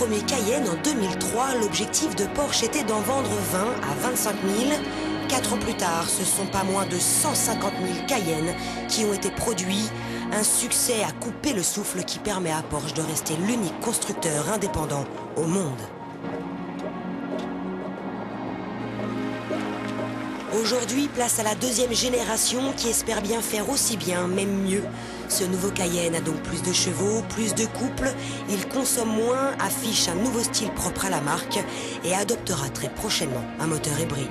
premier Cayenne en 2003, l'objectif de Porsche était d'en vendre 20 à 25 000. 4 ans plus tard, ce sont pas moins de 150 000 Cayenne qui ont été produits. Un succès à couper le souffle qui permet à Porsche de rester l'unique constructeur indépendant au monde. Aujourd'hui, place à la deuxième génération qui espère bien faire aussi bien, même mieux. Ce nouveau Cayenne a donc plus de chevaux, plus de couple, il consomme moins, affiche un nouveau style propre à la marque et adoptera très prochainement un moteur hybride.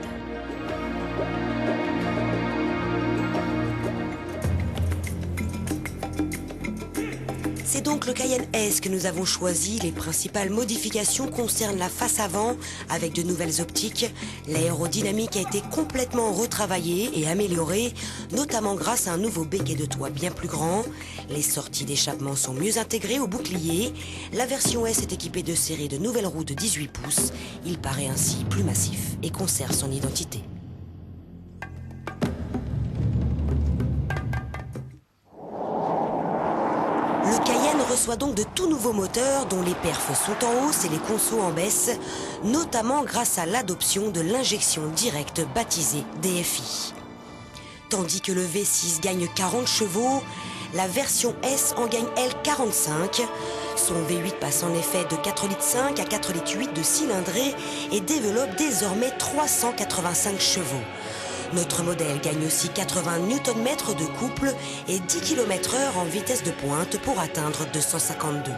C'est donc le Cayenne S que nous avons choisi. Les principales modifications concernent la face avant avec de nouvelles optiques. L'aérodynamique a été complètement retravaillée et améliorée, notamment grâce à un nouveau béquet de toit bien plus grand. Les sorties d'échappement sont mieux intégrées au bouclier. La version S est équipée de séries de nouvelles roues de 18 pouces. Il paraît ainsi plus massif et conserve son identité. Le Cayenne reçoit donc de tout nouveaux moteurs dont les perfs sont en hausse et les consos en baisse, notamment grâce à l'adoption de l'injection directe baptisée DFI. Tandis que le V6 gagne 40 chevaux, la version S en gagne elle 45. Son V8 passe en effet de 4,5 litres à 4,8 litres de cylindrée et développe désormais 385 chevaux. Notre modèle gagne aussi 80 Nm de couple et 10 km/h en vitesse de pointe pour atteindre 252.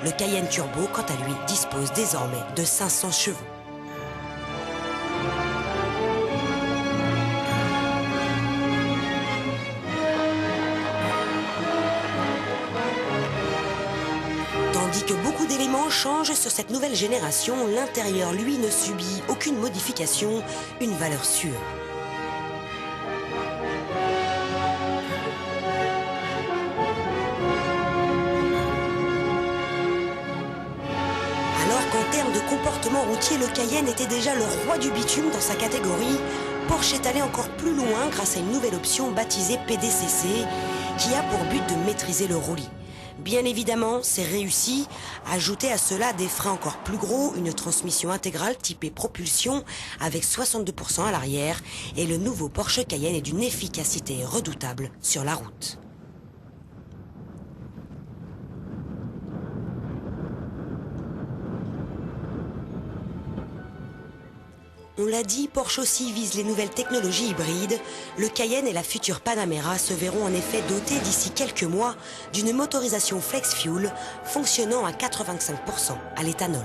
Le Cayenne Turbo, quant à lui, dispose désormais de 500 chevaux. Tandis que beaucoup d'éléments changent sur cette nouvelle génération, l'intérieur, lui, ne subit aucune modification, une valeur sûre. Alors qu'en termes de comportement routier, le Cayenne était déjà le roi du bitume dans sa catégorie, Porsche est allé encore plus loin grâce à une nouvelle option baptisée PDCC qui a pour but de maîtriser le roulis. Bien évidemment, c'est réussi. Ajoutez à cela des freins encore plus gros, une transmission intégrale typée propulsion avec 62% à l'arrière et le nouveau Porsche Cayenne est d'une efficacité redoutable sur la route. On l'a dit, Porsche aussi vise les nouvelles technologies hybrides. Le Cayenne et la future Panamera se verront en effet dotés d'ici quelques mois d'une motorisation flex fuel fonctionnant à 85% à l'éthanol.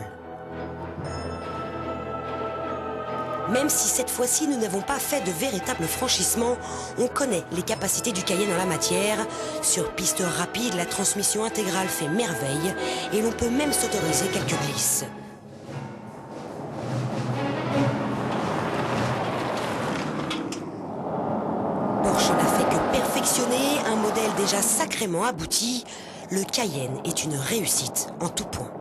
Même si cette fois-ci nous n'avons pas fait de véritable franchissement, on connaît les capacités du Cayenne en la matière. Sur piste rapide, la transmission intégrale fait merveille et l'on peut même s'autoriser quelques glisses. Porsche n'a fait que perfectionner un modèle déjà sacrément abouti. Le Cayenne est une réussite en tout point.